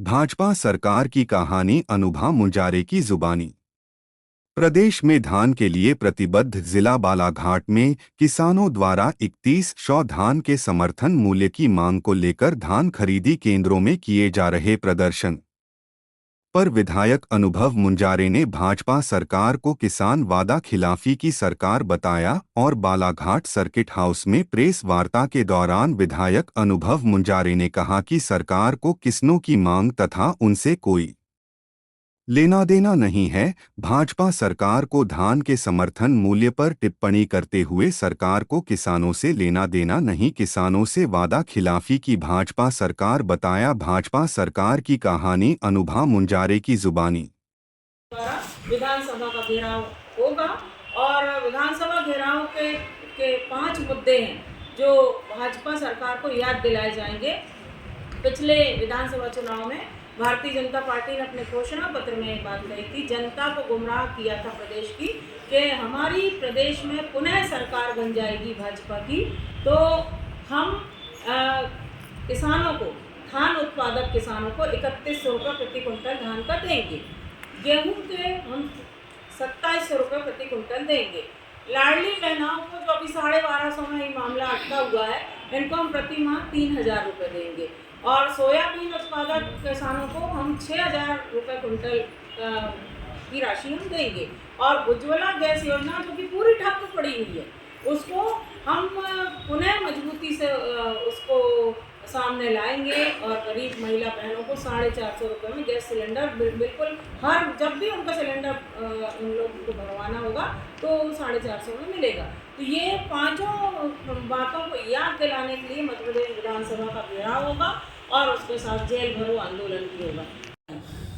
भाजपा सरकार की कहानी अनुभा मुंजारे की जुबानी। प्रदेश में धान के लिए प्रतिबद्ध जिला बालाघाट में किसानों द्वारा 3100 धान के समर्थन मूल्य की मांग को लेकर धान खरीदी केंद्रों में किए जा रहे प्रदर्शन पर विधायक अनुभव मुंजारे ने भाजपा सरकार को किसान वादा खिलाफी की सरकार बताया और बालाघाट सर्किट हाउस में प्रेस वार्ता के दौरान विधायक अनुभव मुंजारे ने कहा कि सरकार को किसानों की मांग तथा उनसे कोई लेना देना नहीं है। भाजपा सरकार को धान के समर्थन मूल्य पर टिप्पणी करते हुए सरकार को किसानों से लेना देना नहीं, किसानों से वादा खिलाफी की भाजपा सरकार बताया। भाजपा सरकार की कहानी अनुभा मुंजारे की जुबानी। विधानसभा का घेराव होगा और विधानसभा घेराव के 5 मुद्दे हैं जो भाजपा सरकार को याद दिलाए जाएंगे। पिछले विधानसभा चुनाव में भारतीय जनता पार्टी ने अपने घोषणा पत्र में एक बात कही थी, जनता को गुमराह किया था प्रदेश की, कि हमारी प्रदेश में पुनः सरकार बन जाएगी भाजपा की तो हम किसानों को, धान उत्पादक किसानों को 3100 रुपये प्रति कुंटल धान का देंगे, गेहूं के हम 2700 रुपये प्रति कुंटल देंगे, लाडली बहनाओं को जो अभी 1250 में ये मामला अटका हुआ है इनको हम प्रति माह 3000 रुपये देंगे और सोयाबीन उत्पादक किसानों को हम 6000 रुपये कुंटल की राशि हम देंगे और उज्ज्वला गैस योजना जो कि पूरी ठप पड़ी हुई है उसको हम पुनः मजबूती से उसको सामने लाएंगे और गरीब महिला बहनों को 450 रुपये में गैस सिलेंडर बिल्कुल हर जब भी उनका सिलेंडर उन लोगों को भरवाना होगा तो 450 में मिलेगा। तो ये 5 बातों को याद दिलाने के लिए मध्य प्रदेश विधानसभा का घेराव होगा और उसके साथ जेल भरो आंदोलन भी होगा।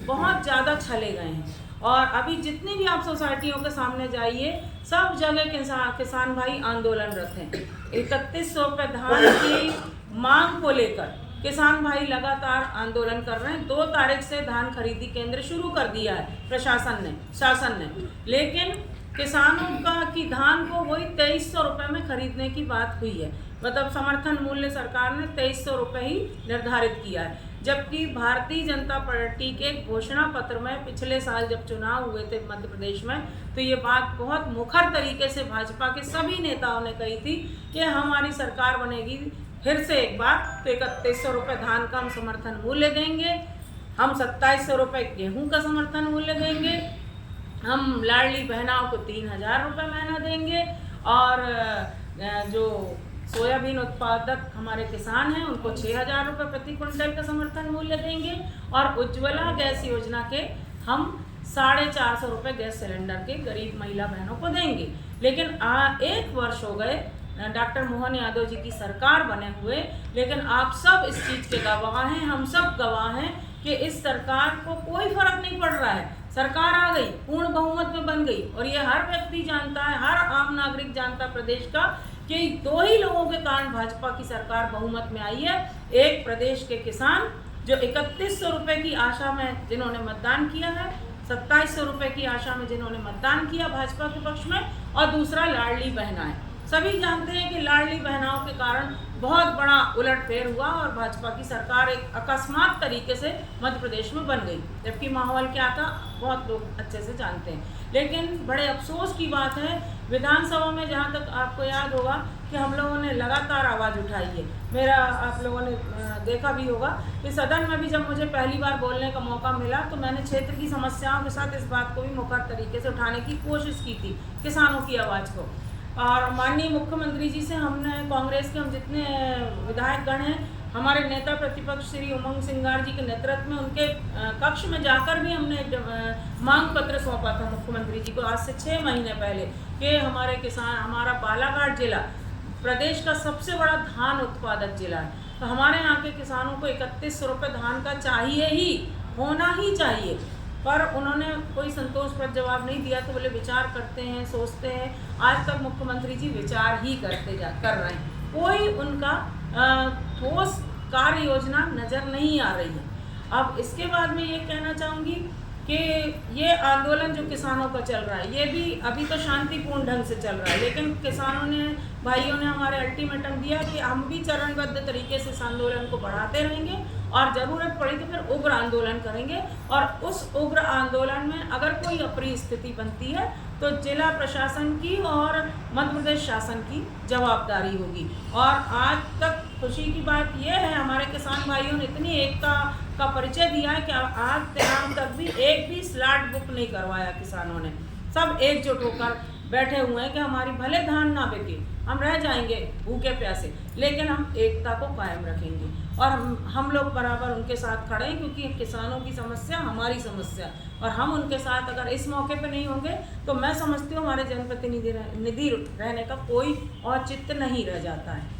बहुत ज़्यादा छले गए हैं और अभी जितनी भी आप सोसाइटियों के सामने जाइए सब जगह किसान भाई आंदोलनरत हैं। 3100 रुपये धान की मांग को लेकर किसान भाई लगातार आंदोलन कर रहे हैं। 2 तारीख से धान खरीदी केंद्र शुरू कर दिया है शासन ने, लेकिन किसानों की धान को वही 2300 रुपये में खरीदने की बात हुई है। मतलब समर्थन मूल्य सरकार ने 2300 रुपये ही निर्धारित किया है, जबकि भारतीय जनता पार्टी के घोषणा पत्र में पिछले साल जब चुनाव हुए थे मध्य प्रदेश में तो ये बात बहुत मुखर तरीके से भाजपा के सभी नेताओं ने कही थी कि हमारी सरकार बनेगी फिर से एक बार तो 3100 रुपये धान का हम समर्थन मूल्य देंगे, हम 2700 रुपये गेहूँ का समर्थन मूल्य देंगे, हम लाडली बहनाओं को 3000 रुपये महीना देंगे और जो सोयाबीन उत्पादक हमारे किसान हैं उनको 6000 रुपये प्रति क्विंटल का समर्थन मूल्य देंगे और उज्ज्वला गैस योजना के हम 450 रुपये गैस सिलेंडर के गरीब महिला बहनों को देंगे। लेकिन 1 वर्ष हो गए डॉक्टर मोहन यादव जी की सरकार बने हुए, लेकिन आप सब इस चीज़ के गवाह हैं, हम सब गवाह हैं कि इस सरकार को कोई फर्क नहीं पड़ रहा है। सरकार आ गई, पूर्ण बहुमत में बन गई और ये हर व्यक्ति जानता है, हर आम नागरिक जानता है प्रदेश का कि 2 ही लोगों के कारण भाजपा की सरकार बहुमत में आई है। एक प्रदेश के किसान जो 3100 रुपये की आशा में जिन्होंने मतदान किया है, 2700 रुपये की आशा में जिन्होंने मतदान किया भाजपा के पक्ष में, और दूसरा लाडली बहनाएं। सभी जानते हैं कि लाडली बहनाओं के कारण बहुत बड़ा उलटफेर हुआ और भाजपा की सरकार एक अकस्मात तरीके से मध्य प्रदेश में बन गई, जबकि माहौल क्या था बहुत लोग अच्छे से जानते हैं। लेकिन बड़े अफसोस की बात है, विधानसभा में जहाँ तक आपको याद होगा कि हम लोगों ने लगातार आवाज़ उठाई है। मेरा आप लोगों ने देखा भी होगा कि सदन में भी जब मुझे पहली बार बोलने का मौका मिला तो मैंने क्षेत्र की समस्याओं के साथ इस बात को भी मुखर तरीके से उठाने की कोशिश की थी, किसानों की आवाज़ को। और माननीय मुख्यमंत्री जी से हमने, कांग्रेस के हम जितने विधायक गण हैं, हमारे नेता प्रतिपक्ष श्री उमंग सिंगार जी के नेतृत्व में उनके कक्ष में जाकर भी हमने मांग पत्र सौंपा था मुख्यमंत्री जी को आज से 6 महीने पहले कि हमारे किसान, हमारा बालाघाट जिला प्रदेश का सबसे बड़ा धान उत्पादक जिला है, तो हमारे यहाँ के किसानों को 3100 रुपये धान का चाहिए ही, होना ही चाहिए। पर उन्होंने कोई संतोषप्रद जवाब नहीं दिया, तो बोले विचार करते हैं, सोचते हैं। आज तक मुख्यमंत्री जी विचार ही कर रहे हैं, कोई उनका ठोस कार्य योजना नज़र नहीं आ रही है। अब इसके बाद मैं ये कहना चाहूँगी कि ये आंदोलन जो किसानों का चल रहा है ये भी अभी तो शांतिपूर्ण ढंग से चल रहा है, लेकिन किसानों ने, भाइयों ने हमारे अल्टीमेटम दिया कि हम भी चरणबद्ध तरीके से इस आंदोलन को बढ़ाते रहेंगे और ज़रूरत पड़ी तो फिर उग्र आंदोलन करेंगे। और उस उग्र आंदोलन में अगर कोई अप्रिय स्थिति बनती है तो जिला प्रशासन की और मध्य प्रदेश शासन की जवाबदारी होगी। और आज तक खुशी की बात यह है, हमारे किसान भाइयों ने इतनी एकता का परिचय दिया है कि आज तक तक भी एक भी स्लॉट बुक नहीं करवाया किसानों ने। सब एकजुट होकर बैठे हुए हैं कि हमारी भले धान ना बिके, हम रह जाएंगे भूखे प्यासे, लेकिन हम एकता को कायम रखेंगे और हम लोग बराबर उनके साथ खड़े हैं, क्योंकि किसानों की समस्या हमारी समस्या, और हम उनके साथ अगर इस मौके पे नहीं होंगे तो मैं समझती हूँ हमारे जनप्रतिनिधि रहने का कोई औचित्य नहीं रह जाता है।